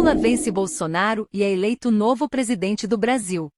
Lula vence Bolsonaro e é eleito novo presidente do Brasil.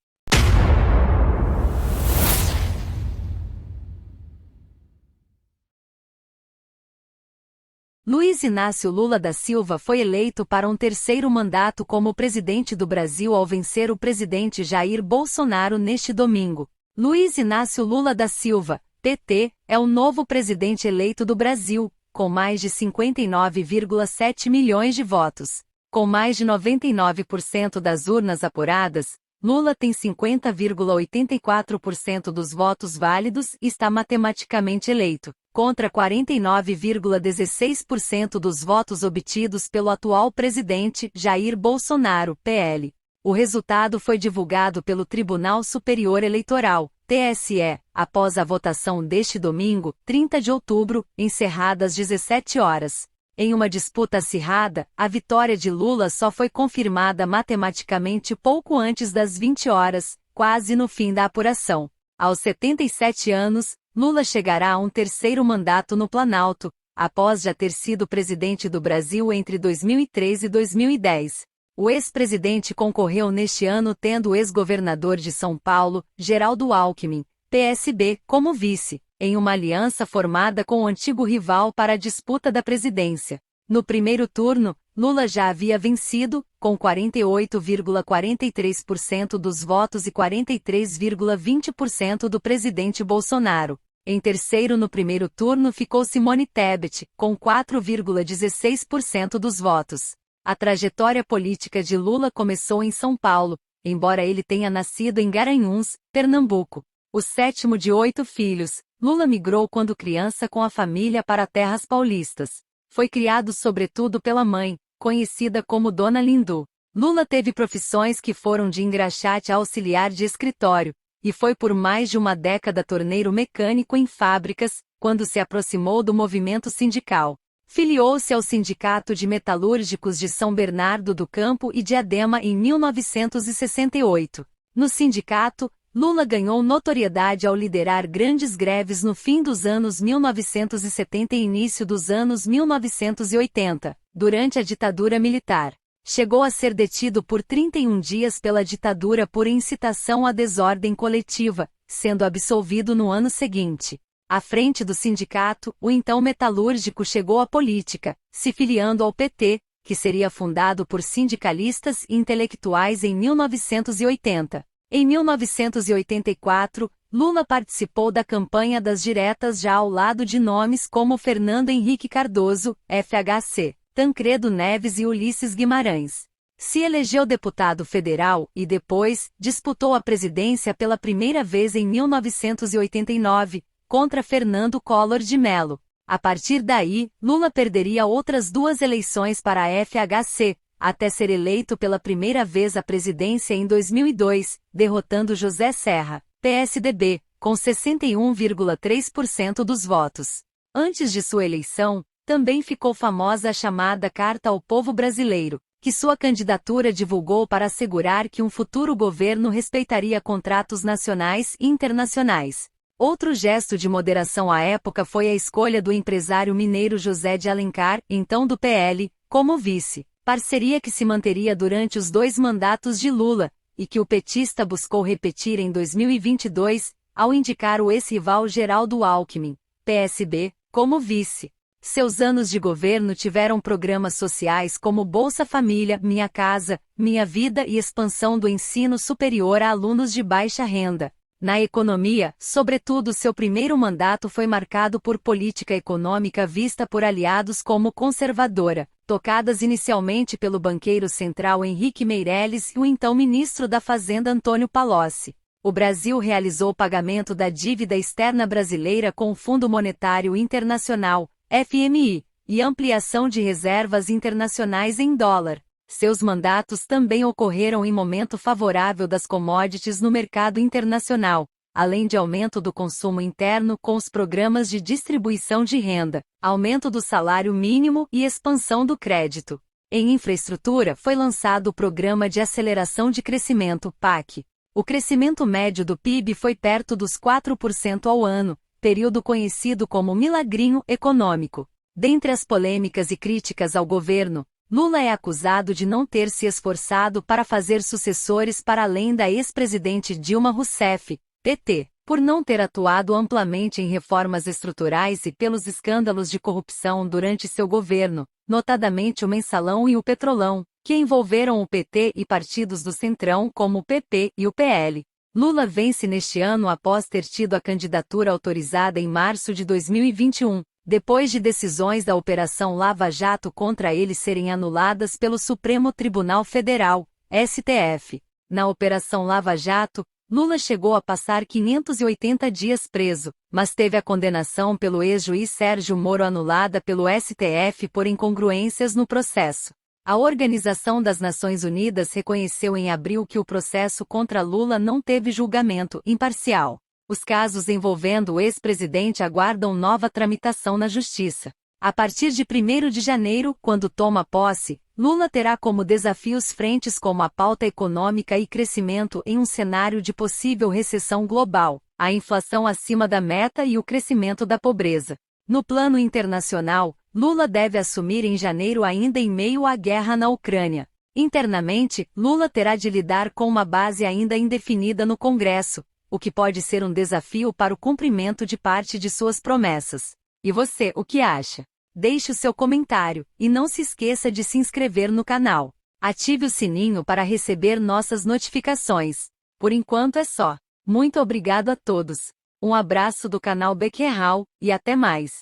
Luiz Inácio Lula da Silva foi eleito para um terceiro mandato como presidente do Brasil ao vencer o presidente Jair Bolsonaro neste domingo. Luiz Inácio Lula da Silva, PT, é o novo presidente eleito do Brasil, com mais de 59,7 milhões de votos. Com mais de 99% das urnas apuradas, Lula tem 50,84% dos votos válidos e está matematicamente eleito, contra 49,16% dos votos obtidos pelo atual presidente Jair Bolsonaro, PL. O resultado foi divulgado pelo Tribunal Superior Eleitoral, TSE, após a votação deste domingo, 30 de outubro, encerrada às 17 horas. Em uma disputa acirrada, a vitória de Lula só foi confirmada matematicamente pouco antes das 20 horas, quase no fim da apuração. Aos 77 anos, Lula chegará a um terceiro mandato no Planalto, após já ter sido presidente do Brasil entre 2003 e 2010. O ex-presidente concorreu neste ano tendo o ex-governador de São Paulo, Geraldo Alckmin, PSB, como vice, em uma aliança formada com o antigo rival para a disputa da presidência. No primeiro turno, Lula já havia vencido, com 48,43% dos votos e 43,20% do presidente Bolsonaro. Em terceiro no primeiro turno ficou Simone Tebet, com 4,16% dos votos. A trajetória política de Lula começou em São Paulo, embora ele tenha nascido em Garanhuns, Pernambuco. O sétimo de 8 filhos, Lula migrou quando criança com a família para terras paulistas. Foi criado sobretudo pela mãe, conhecida como Dona Lindu. Lula teve profissões que foram de engraxate a auxiliar de escritório, e foi por mais de uma década torneiro mecânico em fábricas, quando se aproximou do movimento sindical. Filiou-se ao Sindicato de Metalúrgicos de São Bernardo do Campo e Diadema em 1968. No sindicato, Lula ganhou notoriedade ao liderar grandes greves no fim dos anos 1970 e início dos anos 1980, durante a ditadura militar. Chegou a ser detido por 31 dias pela ditadura por incitação à desordem coletiva, sendo absolvido no ano seguinte. À frente do sindicato, o então metalúrgico chegou à política, se filiando ao PT, que seria fundado por sindicalistas e intelectuais em 1980. Em 1984, Lula participou da campanha das diretas já ao lado de nomes como Fernando Henrique Cardoso, FHC, Tancredo Neves e Ulisses Guimarães. Se elegeu deputado federal e depois disputou a presidência pela primeira vez em 1989, contra Fernando Collor de Mello. A partir daí, Lula perderia outras 2 eleições para a FHC, até ser eleito pela primeira vez à presidência em 2002, derrotando José Serra, PSDB, com 61,3% dos votos. Antes de sua eleição, também ficou famosa a chamada Carta ao Povo Brasileiro, que sua candidatura divulgou para assegurar que um futuro governo respeitaria contratos nacionais e internacionais. Outro gesto de moderação à época foi a escolha do empresário mineiro José de Alencar, então do PL, como vice. Parceria que se manteria durante os 2 mandatos de Lula, e que o petista buscou repetir em 2022, ao indicar o ex-rival Geraldo Alckmin, PSB, como vice. Seus anos de governo tiveram programas sociais como Bolsa Família, Minha Casa, Minha Vida e expansão do ensino superior a alunos de baixa renda. Na economia, sobretudo seu primeiro mandato foi marcado por política econômica vista por aliados como conservadora, tocadas inicialmente pelo banqueiro central Henrique Meirelles e o então ministro da Fazenda Antônio Palocci. O Brasil realizou o pagamento da dívida externa brasileira com o Fundo Monetário Internacional, FMI, e ampliação de reservas internacionais em dólar. Seus mandatos também ocorreram em momento favorável das commodities no mercado internacional, além de aumento do consumo interno com os programas de distribuição de renda, aumento do salário mínimo e expansão do crédito. Em infraestrutura foi lançado o Programa de Aceleração de Crescimento, PAC. O crescimento médio do PIB foi perto dos 4% ao ano, período conhecido como milagrinho econômico. Dentre as polêmicas e críticas ao governo, Lula é acusado de não ter se esforçado para fazer sucessores para além da ex-presidente Dilma Rousseff, PT, por não ter atuado amplamente em reformas estruturais e pelos escândalos de corrupção durante seu governo, notadamente o Mensalão e o Petrolão, que envolveram o PT e partidos do Centrão como o PP e o PL. Lula vence neste ano após ter tido a candidatura autorizada em março de 2021. Depois de decisões da Operação Lava Jato contra ele serem anuladas pelo Supremo Tribunal Federal, STF. Na Operação Lava Jato, Lula chegou a passar 580 dias preso, mas teve a condenação pelo ex-juiz Sérgio Moro anulada pelo STF por incongruências no processo. A Organização das Nações Unidas reconheceu em abril que o processo contra Lula não teve julgamento imparcial. Os casos envolvendo o ex-presidente aguardam nova tramitação na Justiça. A partir de 1º de janeiro, quando toma posse, Lula terá como desafios frentes como a pauta econômica e crescimento em um cenário de possível recessão global, a inflação acima da meta e o crescimento da pobreza. No plano internacional, Lula deve assumir em janeiro ainda em meio à guerra na Ucrânia. Internamente, Lula terá de lidar com uma base ainda indefinida no Congresso, o que pode ser um desafio para o cumprimento de parte de suas promessas. E você, o que acha? Deixe o seu comentário, e não se esqueça de se inscrever no canal. Ative o sininho para receber nossas notificações. Por enquanto é só. Muito obrigado a todos. Um abraço do canal Bequerral, e até mais.